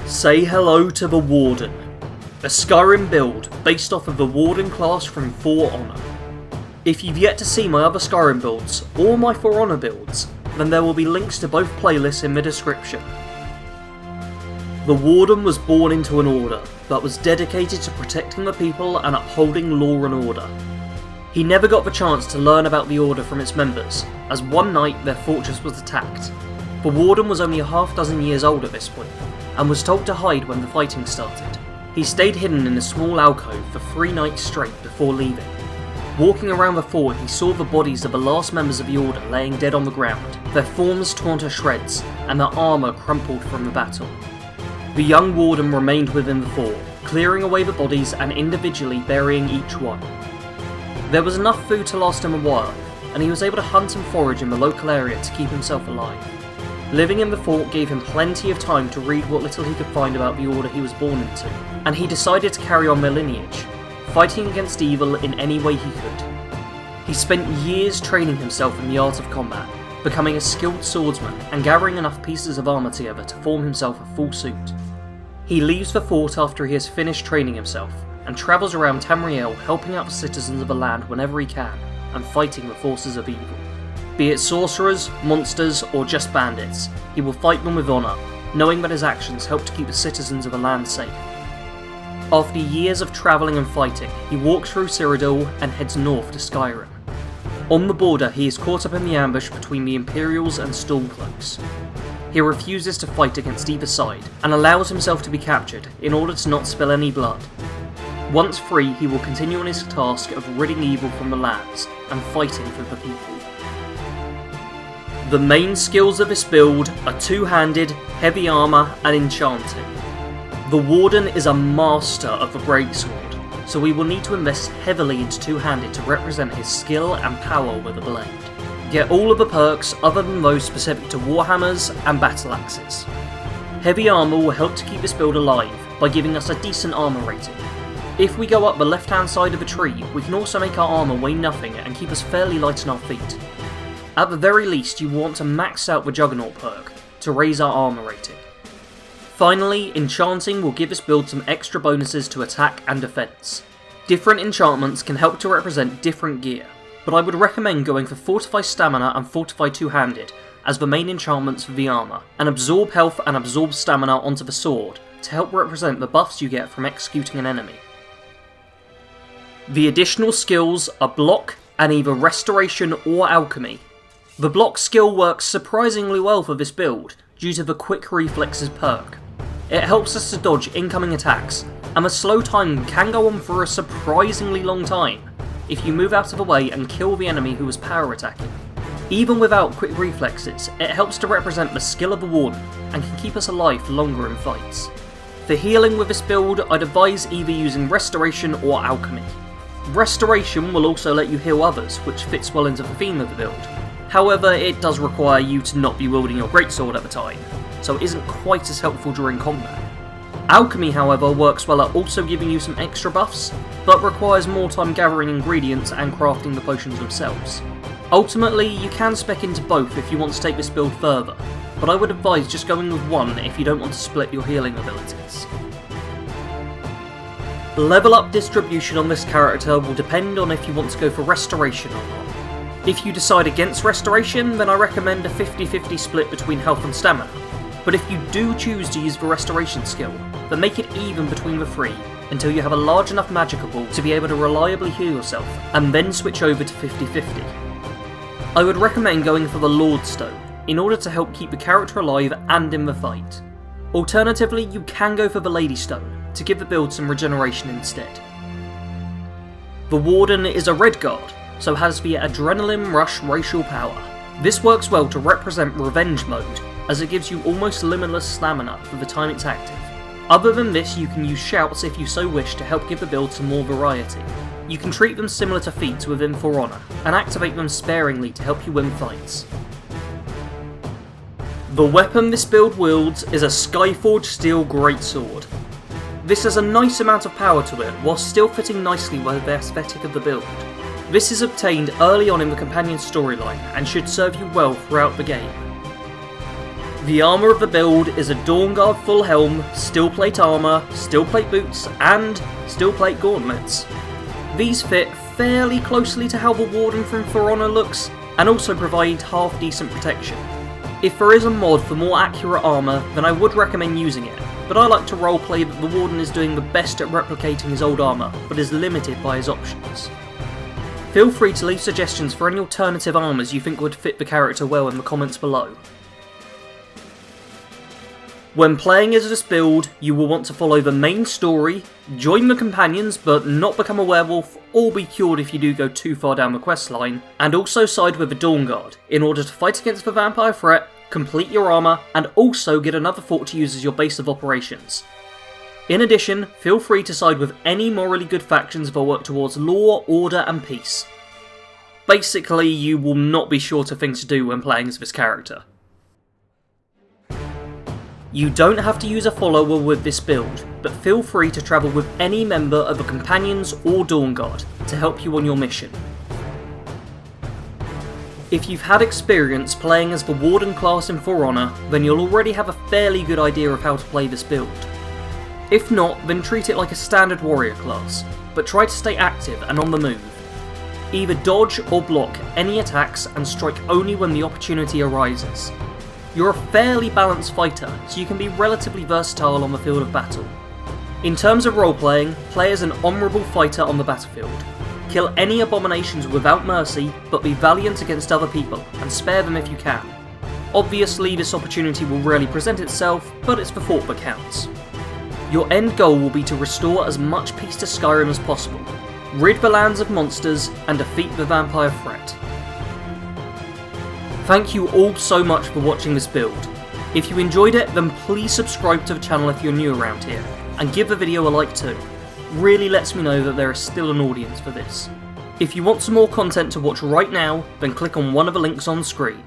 Say hello to the Warden, a Skyrim build based off of the Warden class from For Honor. If you've yet to see my other Skyrim builds, or my For Honor builds, then there will be links to both playlists in the description. The Warden was born into an order that was dedicated to protecting the people and upholding law and order. He never got the chance to learn about the order from its members, as one night their fortress was attacked. The Warden was only a half dozen years old at this point, and was told to hide when the fighting started. He stayed hidden in a small alcove for 3 nights straight before leaving. Walking around the fort, he saw the bodies of the last members of the Order laying dead on the ground, their forms torn to shreds, and their armour crumpled from the battle. The young Warden remained within the fort, clearing away the bodies and individually burying each one. There was enough food to last him a while, and he was able to hunt and forage in the local area to keep himself alive. Living in the fort gave him plenty of time to read what little he could find about the order he was born into, and he decided to carry on their lineage, fighting against evil in any way he could. He spent years training himself in the art of combat, becoming a skilled swordsman and gathering enough pieces of armour together to form himself a full suit. He leaves the fort after he has finished training himself, and travels around Tamriel helping out the citizens of the land whenever he can, and fighting the forces of evil. Be it sorcerers, monsters, or just bandits, he will fight them with honour, knowing that his actions help to keep the citizens of the land safe. After years of travelling and fighting, he walks through Cyrodiil and heads north to Skyrim. On the border, he is caught up in the ambush between the Imperials and Stormcloaks. He refuses to fight against either side, and allows himself to be captured in order to not spill any blood. Once free, he will continue on his task of ridding evil from the lands, and fighting for the people. The main skills of this build are two-handed, heavy armour and enchanting. The Warden is a master of the greatsword, so we will need to invest heavily into two-handed to represent his skill and power with a blade. Get all of the perks other than those specific to warhammers and battle axes. Heavy armour will help to keep this build alive by giving us a decent armour rating. If we go up the left-hand side of a tree, we can also make our armour weigh nothing and keep us fairly light on our feet. At the very least, you want to max out the Juggernaut perk to raise our armour rating. Finally, enchanting will give this build some extra bonuses to attack and defence. Different enchantments can help to represent different gear, but I would recommend going for Fortify Stamina and Fortify Two-Handed as the main enchantments for the armour, and Absorb Health and Absorb Stamina onto the sword to help represent the buffs you get from executing an enemy. The additional skills are Block and either Restoration or Alchemy. The block skill works surprisingly well for this build, due to the quick reflexes perk. It helps us to dodge incoming attacks, and the slow time can go on for a surprisingly long time, if you move out of the way and kill the enemy who is power attacking. Even without quick reflexes, it helps to represent the skill of the Warden, and can keep us alive for longer in fights. For healing with this build, I'd advise either using Restoration or Alchemy. Restoration will also let you heal others, which fits well into the theme of the build. However, it does require you to not be wielding your greatsword at the time, so it isn't quite as helpful during combat. Alchemy, however, works well at also giving you some extra buffs, but requires more time gathering ingredients and crafting the potions themselves. Ultimately, you can spec into both if you want to take this build further, but I would advise just going with one if you don't want to split your healing abilities. Level up distribution on this character will depend on if you want to go for Restoration or not. If you decide against Restoration, then I recommend a 50-50 split between health and stamina, but if you do choose to use the Restoration skill, then make it even between the 3 until you have a large enough magical ball to be able to reliably heal yourself, and then switch over to 50-50. I would recommend going for the Lord Stone, in order to help keep the character alive and in the fight. Alternatively, you can go for the Lady Stone, to give the build some regeneration instead. The Warden is a red guard, so has the Adrenaline Rush racial power. This works well to represent revenge mode, as it gives you almost limitless stamina for the time it's active. Other than this, you can use shouts if you so wish to help give the build some more variety. You can treat them similar to feats within For Honor, and activate them sparingly to help you win fights. The weapon this build wields is a Skyforged Steel Greatsword. This has a nice amount of power to it, while still fitting nicely with the aesthetic of the build. This is obtained early on in the companion storyline and should serve you well throughout the game. The armour of the build is a Dawnguard full helm, steel plate armour, steel plate boots, and steel plate gauntlets. These fit fairly closely to how the Warden from For Honor looks, and also provide half decent protection. If there is a mod for more accurate armour, then I would recommend using it, but I like to roleplay that the Warden is doing the best at replicating his old armour, but is limited by his options. Feel free to leave suggestions for any alternative armours you think would fit the character well in the comments below. When playing as this build, you will want to follow the main story, join the companions but not become a werewolf or be cured if you do go too far down the questline, and also side with the Dawnguard in order to fight against the vampire threat, complete your armour, and also get another fort to use as your base of operations. In addition, feel free to side with any morally good factions that work towards law, order and peace. Basically, you will not be short of things to do when playing as this character. You don't have to use a follower with this build, but feel free to travel with any member of the Companions or Dawnguard to help you on your mission. If you've had experience playing as the Warden class in For Honor, then you'll already have a fairly good idea of how to play this build. If not, then treat it like a standard warrior class, but try to stay active and on the move. Either dodge or block any attacks and strike only when the opportunity arises. You're a fairly balanced fighter, so you can be relatively versatile on the field of battle. In terms of roleplaying, play as an honourable fighter on the battlefield. Kill any abominations without mercy, but be valiant against other people, and spare them if you can. Obviously, this opportunity will rarely present itself, but it's the thought that counts. Your end goal will be to restore as much peace to Skyrim as possible, rid the lands of monsters, and defeat the vampire threat. Thank you all so much for watching this build. If you enjoyed it, then please subscribe to the channel if you're new around here, and give the video a like too. Really lets me know that there is still an audience for this. If you want some more content to watch right now, then click on one of the links on screen.